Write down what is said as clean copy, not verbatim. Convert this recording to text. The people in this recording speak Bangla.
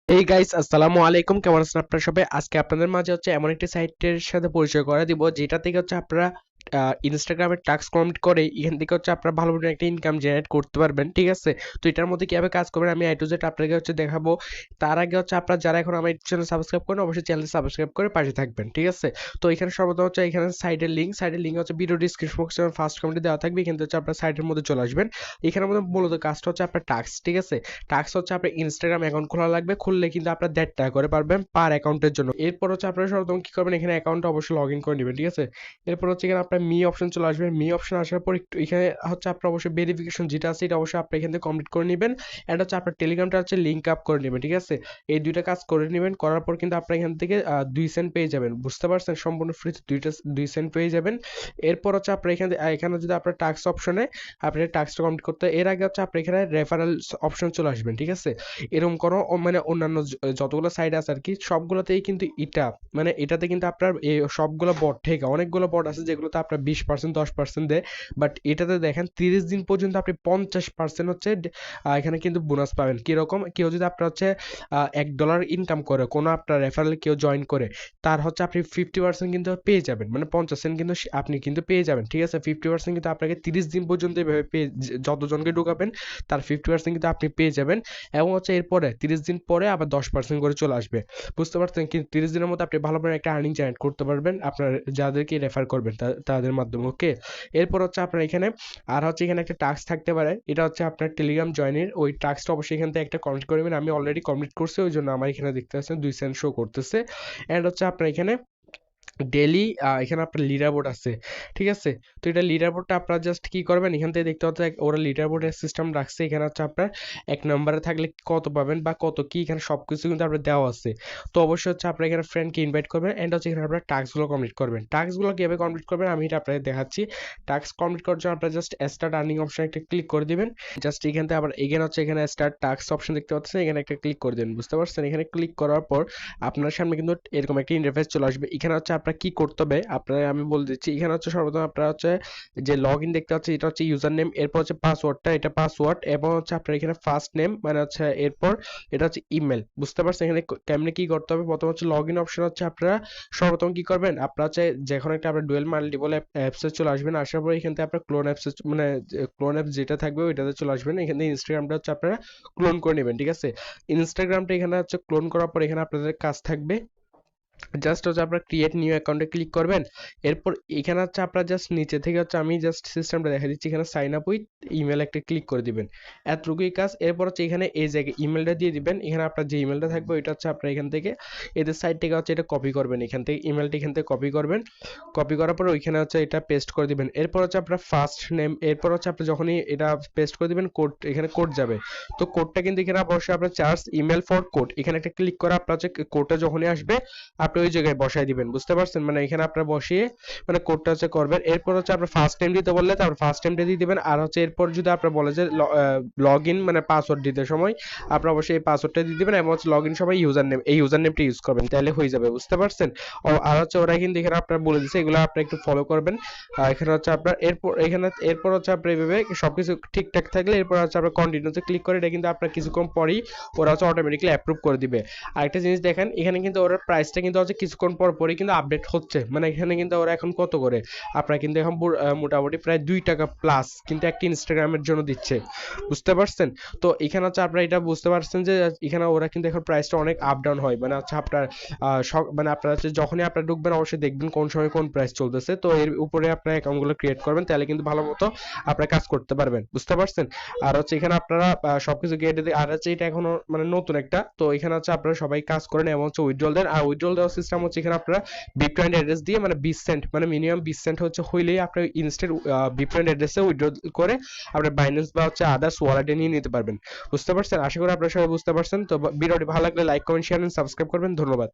এই গাইস আসসালামু আলাইকুম, কেমন আছেন আপনারা সবাই? আজকে আপনাদের মাঝে হচ্ছে এমন একটি সাইটের সাথে পরিচয় করে দিব যেটা থেকে হচ্ছে আপনারা ইনস্টাগ্রামের টাস্ক কমপ্লিট করে এখান থেকে হচ্ছে আপনারা ভালো মতো একটা ইনকাম জেনারেট করতে পারবেন, ঠিক আছে? তো এটার মধ্যে কিভাবে কাজ করবেন আমি আই টু জেড আপনাকে হচ্ছে দেখাবো। তার আগে হচ্ছে আপনারা যারা এখন আমার চ্যানেল সাবস্ক্রাইব করেন অবশ্যই চ্যানেল সাবস্ক্রাইব করে পাশে থাকবেন, ঠিক আছে? তো এখানে সর্বপ্রথম হচ্ছে এখানে সাইটের লিঙ্ক হচ্ছে ভিডিও ডিসক্রিপশন বক্সে ফার্স্ট কমেন্টে দেওয়া থাকবে, কিন্তু হচ্ছে আপনার সাইটের মধ্যে চলে আসবেন। এখানের মধ্যে মূলত কাজটা হচ্ছে আপনার টাস্ক, ঠিক আছে? টাস্ক হচ্ছে আপনার ইনস্টাগ্রাম অ্যাকাউন্ট খোলা লাগবে, খুললে কিন্তু আপনার 1.5 টাকা করে পারবেন পার অ্যাকাউন্টের জন্য। এরপর হচ্ছে আপনারা সর্বপ্রথম কি করবেন, এখানে অ্যাকাউন্টটা অবশ্যই লগ ইন করে নেবেন, ঠিক আছে? এরপর হচ্ছে এখানে আপনার মি অপশন চলে আসবে। মি অপশন আসার পর একটু এখানে হচ্ছে আপনার অবশ্যই ভেরিফিকেশন যেটা আছে এটা অবশ্যই আপনি এখান থেকে কমপ্লিট করে নেবেন। অ্যান্ড হচ্ছে আপনার টেলিগ্রামটা হচ্ছে লিঙ্ক আপ করে নেবেন, ঠিক আছে? এই দুইটা কাজ করে নেবেন, করার পর কিন্তু আপনার এখান থেকে 2 সেন্ট পেয়ে যাবেন, বুঝতে পারছেন? সম্পূর্ণ ফ্রিতে 2 সেন্ট পেয়ে যাবেন। এরপর হচ্ছে আপনার এখানে যদি আপনার টাস্ক অপশনে আপনি টাস্কটা কমপ্লিট করতে, এর আগে হচ্ছে আপনি এখানে রেফারেল অপশন চলে আসবেন, ঠিক আছে? এরকম কোনো মানে অন্যান্য যতগুলো সাইট আছে আর কি সবগুলোতেই কিন্তু মানে এটাতে কিন্তু আপনার এই সবগুলো বট থেকে অনেকগুলো বট আছে যেগুলোতে আপনার 20% 10% দেয়। বাট এটাতে দেখেন 30 দিন পর্যন্ত আপনি 50% হচ্ছে এখানে কিন্তু বোনাস পাবেন। কিরকম, কেউ যদি আপনার হচ্ছে $1 ইনকাম করে কোনো আপনার রেফারেল কেউ জয়েন করে, তার হচ্ছে আপনি 50% কিন্তু পেয়ে যাবেন, মানে 50 সেন্ট কিন্তু আপনি কিন্তু পেয়ে যাবেন, ঠিক আছে? 50% কিন্তু আপনাকে 30 দিন পর্যন্ত এভাবে পেয়ে যতজনকে ঢোকাবেন তার 50% কিন্তু আপনি পেয়ে যাবেন। এবং হচ্ছে এরপরে 30 দিন পরে আবার 10% করে চলে আসবে, বুঝতে পারছেন? কিন্তু 30 দিনের মধ্যে আপনি ভালো করে একটা আর্নিং জেনারেট করতে পারবেন আপনার যাদেরকে রেফার করবেন তাদের মাধ্যমে, ওকে? এরপর হচ্ছে আপনার এখানে আর হচ্ছে এখানে একটা টাস্ক থাকতে পারে, এটা হচ্ছে আপনার টেলিগ্রাম জয়েনের ওই টাস্কটা অবশ্যই এখান থেকে একটা কমপ্লিট করবেন। আমি অলরেডি কমপ্লিট করছি, ওই জন্য আমার এখানে দেখতে পাচ্ছেন 2 সেন্ট শো করতেছে। অ্যান্ড হচ্ছে আপনার এখানে ডেইলি এখানে আপনার লিডার বোর্ড আছে, ঠিক আছে? তো এটা লিডার বোর্ডটা আপনারা জাস্ট কি করবেন, এখান থেকে দেখতে পাচ্ছেন ওরা লিডার বোর্ডের সিস্টেম রাখছে। এখানে হচ্ছে আপনার 1 নম্বরে থাকলে কত পাবেন বা কত কি এখানে সব কিছু কিন্তু আপনার দেওয়া আছে। তো অবশ্যই হচ্ছে আপনার এখানে ফ্রেন্ডকে ইনভাইট করবেন অ্যান্ড হচ্ছে এখানে আপনার টাস্কগুলো কমপ্লিট করবেন। টাস্কগুলো কীভাবে কমপ্লিট করবেন আমি এটা আপনাদের দেখাচ্ছি। টাস্ক কমপ্লিট করার জন্য আপনারা জাস্ট স্টার্ট আর্নিং অপশনে একটা ক্লিক করে দিবেন। জাস্ট এখান থেকে আবার এখানে হচ্ছে এখানে স্টার্ট টাস্ক অপশন দেখতে পাচ্ছেন, এখানে একটা ক্লিক করে দিন, বুঝতে পারছেন? এখানে ক্লিক করার পর আপনার সামনে কিন্তু এরকম একটা ইন্টারফেস চলে আসবে। এখানে হচ্ছে আপনার কি করতে হবে আপনার আমি বলে দিচ্ছি। এখানে হচ্ছে সর্বপ্রথম আপনারা হচ্ছে যে লগ ইন দেখতে পাচ্ছেন এটা হচ্ছে ইউজার নেম, এরপর হচ্ছে পাসওয়ার্ডটা, এটা পাসওয়ার্ড, এবং হচ্ছে আপনার এখানে ফার্স্ট নেম মানে হচ্ছে এরপর এটা হচ্ছে ইমেল, বুঝতে পারছেন? এখানে কেমনে কি করতে হবে, প্রথম হচ্ছে লগ ইন অপশন হচ্ছে আপনারা সর্বপ্রথম কি করবেন, আপনারা হচ্ছে যখন একটা আপনার ডুয়েল মাল্টিপল অ্যাপসে চলে আসবেন, আসার পরে এখান থেকে আপনার ক্লোন অ্যাপস মানে ক্লোন অ্যাপস যেটা থাকবে ওইটাতে চলে আসবেন। এখান থেকে ইনস্টাগ্রামটা হচ্ছে আপনারা ক্লোন করে নেবেন, ঠিক আছে? ইনস্টাগ্রামটা এখানে হচ্ছে ক্লোন করার পর এখানে আপনাদের কাজ থাকবে জাস্ট হচ্ছে আপনার ক্রিয়েট নিউ অ্যাকাউন্টে ক্লিক করবেন। এরপর এখানে হচ্ছে আপনার জাস্ট নিচে থেকে হচ্ছে আমি জাস্ট সিস্টেমটা দেখা দিচ্ছি, এখানে সাইন আপ উইথ ইমেল একটা ক্লিক করে দিবেন, এতটুকুই কাজ। এরপর হচ্ছে এখানে এই জায়গায় ইমেলটা দিয়ে দিবেন। এখানে আপনার যে ইমেলটা থাকবে ওইটা হচ্ছে আপনার এখান থেকে এদের সাইড থেকে হচ্ছে এটা কপি করবেন, এখান থেকে ইমেলটা এখান থেকে কপি করবেন। কপি করার পর ওইখানে হচ্ছে এটা পেস্ট করে দিবেন। এরপর হচ্ছে আপনার ফার্স্ট নেম, এরপর হচ্ছে আপনি যখনই এটা পেস্ট করে দিবেন কোড এখানে কোড যাবে। তো কোডটা কিন্তু এখানে অবশ্যই আপনার চার্জ ইমেল ফর কোড এখানে একটা ক্লিক করে আপনার হচ্ছে কোডটা যখনই আসবে আপনি ওই জায়গায় বসাই দিবেন, বুঝতে পারছেন? মানে এখানে আপনার বসিয়ে মানে কোডটা হচ্ছে করবেন। এরপর হচ্ছে আপনার ফার্স্ট টাইম দিতে বললে তারপর ফার্স্ট টাইমটা দিয়ে দিবেন। আর হচ্ছে এরপর যদি আপনার বলে যে লগ ইন মানে পাসওয়ার্ড দিতে সময় আপনার অবশ্যই এই পাসওয়ার্ডটা দিয়ে দিবেন এবং হচ্ছে লগ ইন সময় ইউজার নেম এই ইউজার নেমটা ইউজ করবেন, তাহলে হয়ে যাবে, বুঝতে পারছেন? আর হচ্ছে ওরা কিন্তু এখানে আপনার বলে দিচ্ছে, এগুলো আপনি একটু ফলো করবেন। এখানে হচ্ছে আপনার এরপর হচ্ছে আপনার এইভাবে সবকিছু ঠিকঠাক থাকলে এরপর হচ্ছে আপনার কন্টিনিউতে ক্লিক করে এটা কিন্তু আপনার কিছুক্ষণ পরেই ওরা হচ্ছে অটোমেটিক্যালি অ্যাপ্রুভ করে দিবে। আরেকটা জিনিস দেখেন, এখানে কিন্তু ওরা প্রাইসটা কিন্তু হচ্ছে কিছুক্ষণ পর পরই কিন্তু আপডেট হচ্ছে, মানে এখানে কিন্তু ওরা এখন কত করে আপনারা কিন্তু এখন মোটামুটি প্রায় 2 টাকা প্লাস কিন্তু একটা ইনস্টাগ্রামের জন্য দিচ্ছে, বুঝতে পারছেন? তো এখানে হচ্ছে আপনারা এটা বুঝতে পারছেন যে এখানে ওরা কিন্তু এখন প্রাইসটা অনেক আপ ডাউন হয়, মানে হচ্ছে আপনার মানে আপনারা হচ্ছে যখনই আপনারা ঢুকবেন অবশ্যই দেখবেন কোন সময় কোন প্রাইস চলতেছে। তো এর উপরে আপনারা অ্যাকাউন্টগুলো ক্রিয়েট করবেন, তাহলে কিন্তু ভালো মতো আপনারা কাজ করতে পারবেন, বুঝতে পারছেন? আর হচ্ছে এখানে আপনারা সবকিছু গেটে দিয়ে আর হচ্ছে এটা এখনো মানে নতুন একটা, তো এখানে হচ্ছে আপনারা সবাই কাজ করেন এবং হচ্ছে উইথড্রল দেন। আর উইথড্রল দেওয়ার সিস্টেম হচ্ছে এখানে আপনারা বিটকয়েন অ্যাড্রেস দিয়ে মানে 20 সেন্ট মানে মিনিমাম 20 সেন্ট হচ্ছে হইলেই আপনি ইনস্ট্যান্ট বিটকয়েন অ্যাড্রেসে উইথড্রল করে আপনার বাইন্যান্স বা হচ্ছে আদার্স ওয়ালেটে নিয়ে নিতে পারবেন, বুঝতে পারছেন? আশা করি আপনারা সবাই বুঝতে পারছেন। তো ভিডিওটি ভালো লাগলে like comment share and subscribe করবেন। ধন্যবাদ।